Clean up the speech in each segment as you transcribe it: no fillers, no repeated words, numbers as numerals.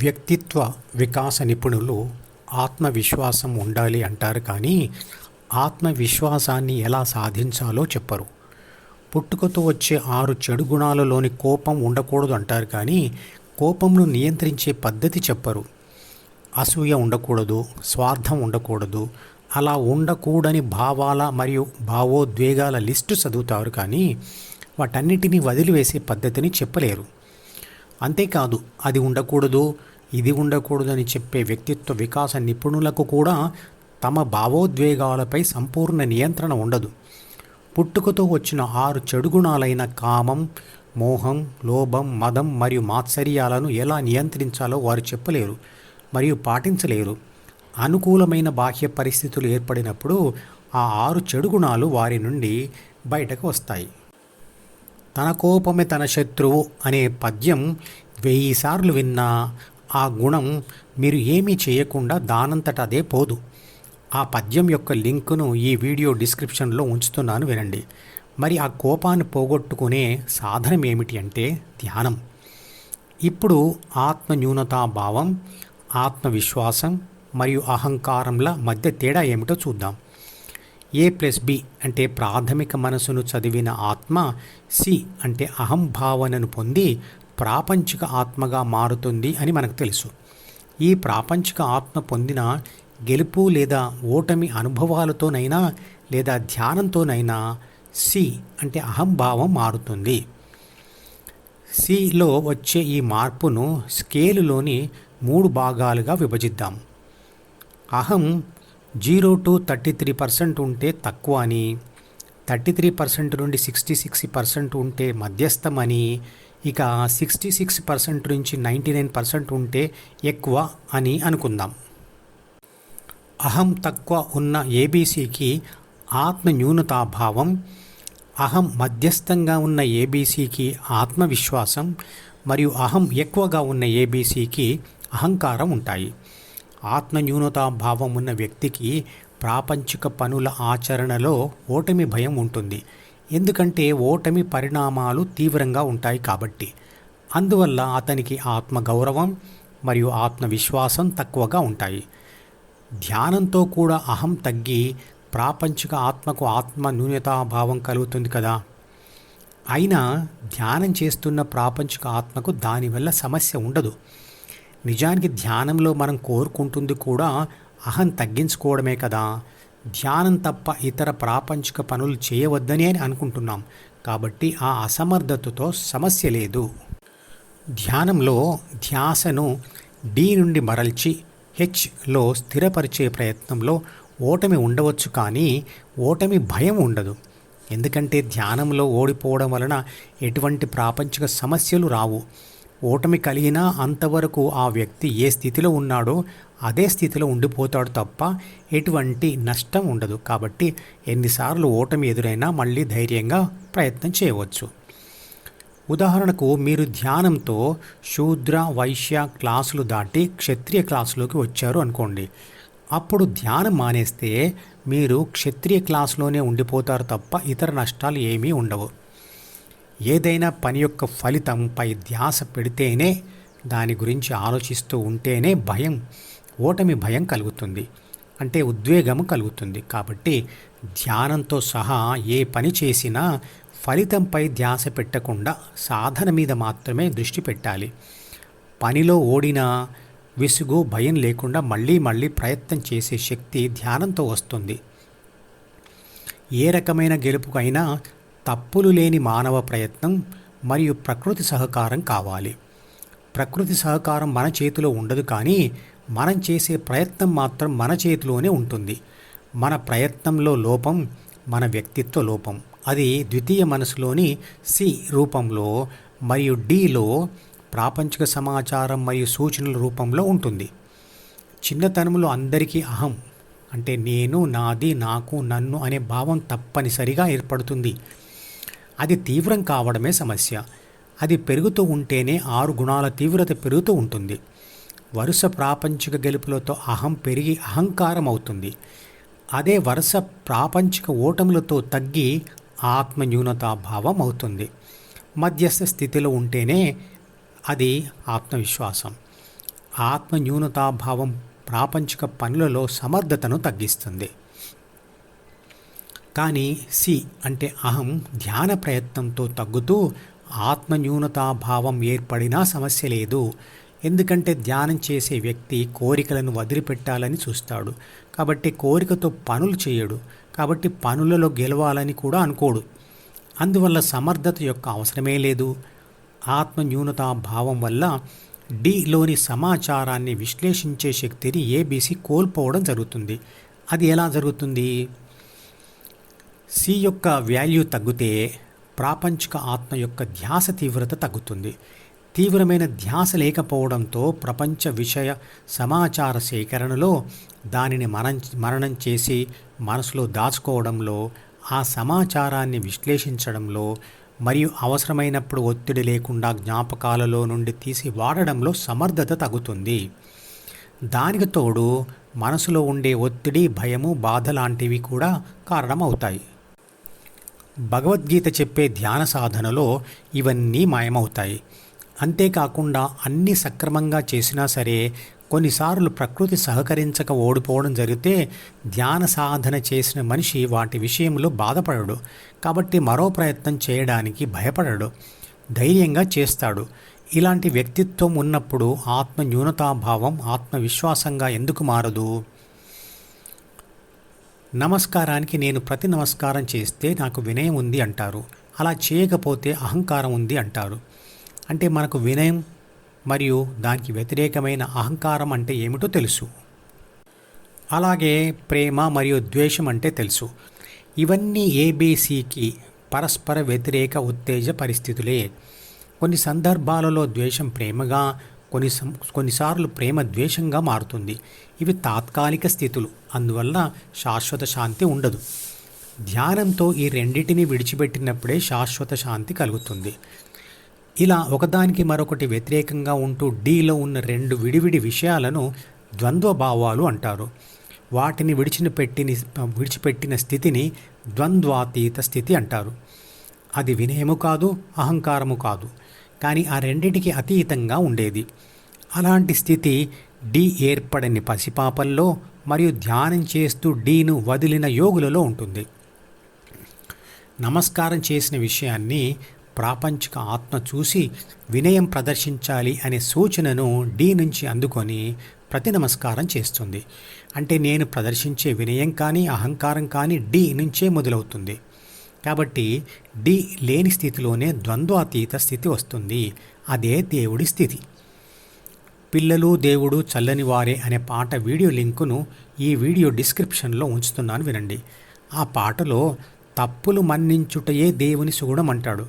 వ్యక్తిత్వ వికాస నిపుణులు ఆత్మవిశ్వాసం ఉండాలి అంటారు, కానీ ఆత్మవిశ్వాసాన్ని ఎలా సాధించాలో చెప్పరు. పుట్టుకతో వచ్చే 6 చెడు గుణాలలోని కోపం ఉండకూడదు అంటారు, కానీ కోపంను నియంత్రించే పద్ధతి చెప్పరు. అసూయ ఉండకూడదు, స్వార్థం ఉండకూడదు, అలా ఉండకూడని భావాల మరియు భావోద్వేగాల లిస్టు చదువుతారు, కానీ వాటన్నిటినీ వదిలివేసే పద్ధతిని చెప్పలేరు. అంతేకాదు, అది ఉండకూడదు, ఇది ఉండకూడదు అని చెప్పే వ్యక్తిత్వ వికాస నిపుణులకు కూడా తమ భావోద్వేగాలపై సంపూర్ణ నియంత్రణ ఉండదు. పుట్టుకతో వచ్చిన 6 చెడు గుణాలైన కామం, మోహం, లోభం, మదం మరియు మాత్సర్యాలను ఎలా నియంత్రించాలో వారు చెప్పలేరు మరియు పాటించలేరు. అనుకూలమైన బాహ్య పరిస్థితులు ఏర్పడినప్పుడు ఆ 6 చెడు గుణాలు వారి నుండి బయటకు వస్తాయి. తన కోపమే తన శత్రువు అనే పద్యం 1000 సార్లు విన్నా ఆ గుణం మీరు ఏమీ చేయకుండా దానంతట అదే పోదు. ఆ పద్యం యొక్క లింకును ఈ వీడియో డిస్క్రిప్షన్లో ఉంచుతున్నాను, వినండి. మరి ఆ కోపాన్ని పోగొట్టుకునే సాధనం ఏమిటి అంటే ధ్యానం. ఇప్పుడు ఆత్మన్యూనతాభావం, ఆత్మవిశ్వాసం మరియు అహంకారంల మధ్య తేడా ఏమిటో చూద్దాం. A+B అంటే ప్రాథమిక మనసును చదివిన ఆత్మ, C అంటే అహంభావనను పొంది ప్రాపంచిక ఆత్మగా మారుతుంది అని మనకు తెలుసు. ఈ ప్రాపంచిక ఆత్మ పొందిన గెలుపు లేదా ఓటమి అనుభవాలతోనైనా లేదా ధ్యానంతోనైనా C అంటే అహంభావం మారుతుంది. Cలో వచ్చే ఈ మార్పును స్కేలులోని 3 భాగాలుగా విభజిద్దాం. అహం 0 to 33% ఉంటే తక్కువ అని, 33% నుండి 66% ఉంటే మధ్యస్థం అని, ఇక 66% నుంచి 99% ఉంటే ఎక్కువ అని అనుకుందాం. అహం తక్కువ ఉన్న ఏబీసీకి ఆత్మ న్యూనతాభావం, అహం మధ్యస్థంగా ఉన్న ఏబీసీకి ఆత్మవిశ్వాసం మరియు అహం ఎక్కువగా ఉన్న ఏబీసీకి అహంకారం ఉంటాయి. ఆత్మ న్యూనతాభావం ఉన్న వ్యక్తికి ప్రాపంచిక పనుల ఆచరణలో ఓటమి భయం ఉంటుంది. ఎందుకంటే ఓటమి పరిణామాలు తీవ్రంగా ఉంటాయి కాబట్టి. అందువల్ల అతనికి ఆత్మగౌరవం మరియు ఆత్మవిశ్వాసం తక్కువగా ఉంటాయి. ధ్యానంతో కూడా అహం తగ్గి ప్రాపంచిక ఆత్మకు ఆత్మ న్యూనతాభావం కలుగుతుంది కదా. అయినా ధ్యానం చేస్తున్న ప్రాపంచిక ఆత్మకు దానివల్ల సమస్య ఉండదు. నిజానికి ధ్యానంలో మనం కోరుకుంటుంది కూడా అహం తగ్గించుకోవడమే కదా. ధ్యానం తప్ప ఇతర ప్రాపంచిక పనులు చేయవద్దని అని అనుకుంటున్నాం, కాబట్టి ఆ అసమర్థతతో సమస్య లేదు. ధ్యానంలో ధ్యాసను D నుండి మరల్చి Hలో స్థిరపరిచే ప్రయత్నంలో ఓటమి ఉండవచ్చు, కానీ ఓటమి భయం ఉండదు. ఎందుకంటే ధ్యానంలో ఓడిపోవడం వలన ఎటువంటి ప్రాపంచిక సమస్యలు రావు. ఓటమి కలిగినా అంతవరకు ఆ వ్యక్తి ఏ స్థితిలో ఉన్నాడో అదే స్థితిలో ఉండిపోతాడు తప్ప ఎటువంటి నష్టం ఉండదు. కాబట్టి ఎన్నిసార్లు ఓటమి ఎదురైనా మళ్ళీ ధైర్యంగా ప్రయత్నం చేయవచ్చు. ఉదాహరణకు, మీరు ధ్యానంతో శూద్ర వైశ్య క్లాసులు దాటి క్షత్రియ క్లాసులోకి వచ్చారు అనుకోండి. అప్పుడు ధ్యానం మానేస్తే మీరు క్షత్రియ క్లాసులోనే ఉండిపోతారు తప్ప ఇతర నష్టాలు ఏమీ ఉండవు. ఏదైనా పని యొక్క ఫలితంపై ధ్యాస పెడితేనే, దాని గురించి ఆలోచిస్తూ ఉంటేనే ఓటమి భయం కలుగుతుంది, అంటే ఉద్వేగము కలుగుతుంది. కాబట్టి ధ్యానంతో సహా ఏ పని చేసినా ఫలితంపై ధ్యాస పెట్టకుండా సాధన మీద మాత్రమే దృష్టి పెట్టాలి. పనిలో ఓడినా విసుగు భయం లేకుండా మళ్ళీ ప్రయత్నం చేసే శక్తి ధ్యానంతో వస్తుంది. ఏ రకమైన గెలుపుకైనా తప్పులు లేని మానవ ప్రయత్నం మరియు ప్రకృతి సహకారం కావాలి. ప్రకృతి సహకారం మన చేతిలో ఉండదు, కానీ మనం చేసే ప్రయత్నం మాత్రం మన చేతిలోనే ఉంటుంది. మన ప్రయత్నంలో లోపం మన వ్యక్తిత్వ లోపం. అది ద్వితీయ మనసులోని C రూపంలో మరియు Dలో ప్రాపంచిక సమాచారం మరియు సూచనల రూపంలో ఉంటుంది. చిన్నతనంలో అందరికీ అహం అంటే నేను, నాది, నాకు, నన్ను అనే భావం తప్పనిసరిగా ఏర్పడుతుంది. అది తీవ్రం కావడమే సమస్య. అది పెరుగుతూ ఉంటేనే 6 గుణాల తీవ్రత పెరుగుతూ ఉంటుంది. వరుస ప్రాపంచిక గెలుపులతో అహం పెరిగి అహంకారం అవుతుంది. అదే వరుస ప్రాపంచిక ఓటములతో తగ్గి ఆత్మన్యూనతాభావం అవుతుంది. మధ్యస్థ స్థితిలో ఉంటేనే అది ఆత్మవిశ్వాసం. ఆత్మ న్యూనతాభావం ప్రాపంచిక పనులలో సమర్థతను తగ్గిస్తుంది. కానీ సి అంటే అహం ధ్యాన ప్రయత్నంతో తగ్గుతూ ఆత్మ న్యూనతాభావం ఏర్పడినా సమస్య లేదు. ఎందుకంటే ధ్యానం చేసే వ్యక్తి కోరికలను వదిలిపెట్టాలని చూస్తాడు. కాబట్టి కోరికతో పనులు చేయడు. కాబట్టి పనులలో గెలవాలని కూడా అనుకోడు. అందువల్ల సమర్థత యొక్క అవసరమే లేదు. ఆత్మ న్యూనతాభావం వల్ల డిలోని సమాచారాన్ని విశ్లేషించే శక్తిని ఏబీసీ కోల్పోవడం జరుగుతుంది. అది ఎలా జరుగుతుంది? సి యొక్క వాల్యూ తగ్గితే ప్రాపంచిక ఆత్మ యొక్క ధ్యాస తీవ్రత తగ్గుతుంది. తీవ్రమైన ధ్యాస లేకపోవడంతో ప్రపంచ విషయ సమాచార సేకరణలో దానిని మననం చేసి మనసులో దాచుకోవడంలో, ఆ సమాచారాన్ని విశ్లేషించడంలో మరియు అవసరమైనప్పుడు ఒత్తిడి లేకుండా జ్ఞాపకాలలో నుండి తీసి వాడడంలో సమర్థత తగ్గుతుంది. దానికి తోడు మనసులో ఉండే ఒత్తిడి, భయము, బాధ లాంటివి కూడా కారణమవుతాయి. భగవద్గీత చెప్పే ధ్యాన సాధనలో ఇవన్నీ మాయమవుతాయి. అంతేకాకుండా అన్నీ సక్రమంగా చేసినా సరే కొన్నిసార్లు ప్రకృతి సహకరించక ఓడిపోవడం జరిగితే ధ్యాన సాధన చేసిన మనిషి వాటి విషయంలో బాధపడడు. కాబట్టి మరో ప్రయత్నం చేయడానికి భయపడడు, ధైర్యంగా చేస్తాడు. ఇలాంటి వ్యక్తిత్వం ఉన్నప్పుడు ఆత్మ న్యూనతాభావం ఆత్మవిశ్వాసంగా ఎందుకు మారదు? నమస్కారానికి నేను ప్రతి నమస్కారం చేస్తే నాకు వినయం ఉంది అంటారు. అలా చేయకపోతే అహంకారం ఉంది అంటారు. అంటే మనకు వినయం మరియు దానికి వ్యతిరేకమైన అహంకారం అంటే ఏమిటో తెలుసు. అలాగే ప్రేమ మరియు ద్వేషం అంటే తెలుసు. ఇవన్నీ ఏబీసీకి పరస్పర వ్యతిరేక ఉత్తేజ పరిస్థితులే. కొన్ని సందర్భాలలో ద్వేషం ప్రేమగా, కొన్నిసార్లు ప్రేమ ద్వేషంగా మారుతుంది. ఇవి తాత్కాలిక స్థితులు, అందువల్ల శాశ్వత శాంతి ఉండదు. ధ్యానంతో ఈ రెండింటిని విడిచిపెట్టినప్పుడే శాశ్వత శాంతి కలుగుతుంది. ఇలా ఒకదానికి మరొకటి వ్యతిరేకంగా ఉంటూ డీలో ఉన్న రెండు విడివిడి విషయాలను ద్వంద్వ భావాలు అంటారు. వాటిని విడిచిపెట్టిన స్థితిని ద్వంద్వాతీత స్థితి అంటారు. అది వినయము కాదు, అహంకారము కాదు, కానీ ఆ రెండింటికి అతీతంగా ఉండేది. అలాంటి స్థితి డి ఏర్పడని పసిపాపల్లో మరియు ధ్యానం చేస్తూ డీను వదిలిన యోగులలో ఉంటుంది. నమస్కారం చేసిన విషయాన్ని ప్రాపంచిక ఆత్మ చూసి వినయం ప్రదర్శించాలి అనే సూచనను డి నుంచి అందుకొని ప్రతి నమస్కారం చేస్తుంది. అంటే నేను ప్రదర్శించే వినయం కానీ అహంకారం కానీ డి నుంచే మొదలవుతుంది. కాబట్టి డి లేని స్థితిలోనే ద్వంద్వాతీత స్థితి వస్తుంది. అదే దేవుడి స్థితి. పిల్లలు దేవుడు చల్లని వారే అనే పాట వీడియో లింకును ఈ వీడియో డిస్క్రిప్షన్లో ఉంచుతున్నాను, వినండి. ఆ పాటలో తప్పులు మన్నించుటయే దేవుని సుగుణం అంటాడు.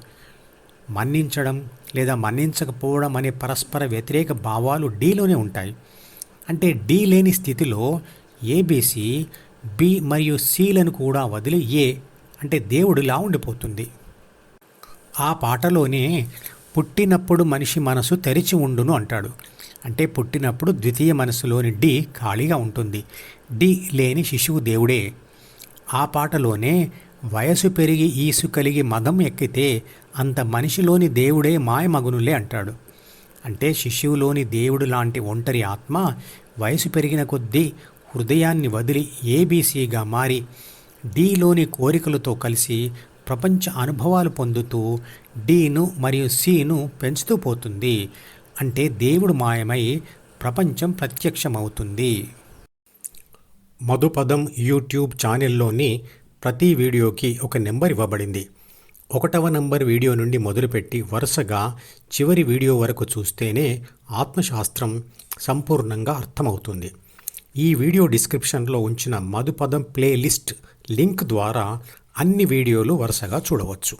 మన్నించడం లేదా మన్నించకపోవడం అనే పరస్పర వ్యతిరేక భావాలు డీలోనే ఉంటాయి. అంటే డీ లేని స్థితిలో ఏబీసీ బి మరియు సిలను కూడా వదిలి ఏ అంటే దేవుడిలా ఉండిపోతుంది. ఆ పాటలోనే పుట్టినప్పుడు మనిషి మనసు తెరిచి ఉండును అంటాడు. అంటే పుట్టినప్పుడు ద్వితీయ మనసులోని డి ఖాళీగా ఉంటుంది. డి లేని శిశువు దేవుడే. ఆ పాటలోనే వయసు పెరిగి ఈసు కలిగి మదం ఎక్కితే అంత మనిషిలోని దేవుడే మాయమగునులే అంటాడు. అంటే శిశువులోని దేవుడు లాంటి ఒంటరి ఆత్మ వయసు పెరిగిన కొద్దీ హృదయాన్ని వదిలి ఏబీసీగా మారి డీలోని కోరికలతో కలిసి ప్రపంచ అనుభవాలు పొందుతూ డీను మరియు సిను పెంచుతూ పోతుంది. అంటే దేవుడు మాయమై ప్రపంచం ప్రత్యక్షమవుతుంది. మధుపదం యూట్యూబ్ ఛానల్లోని ప్రతి వీడియోకి ఒక నెంబర్ ఇవ్వబడింది. 1వ నంబర్ వీడియో నుండి మొదలుపెట్టి వరుసగా చివరి వీడియో వరకు చూస్తేనే ఆత్మశాస్త్రం సంపూర్ణంగా అర్థమవుతుంది. ఈ వీడియో డిస్క్రిప్షన్లో ఉంచిన మధుపదం ప్లేలిస్ట్ లింక్ ద్వారా అన్ని వీడియోలు వరుసగా చూడవచ్చు.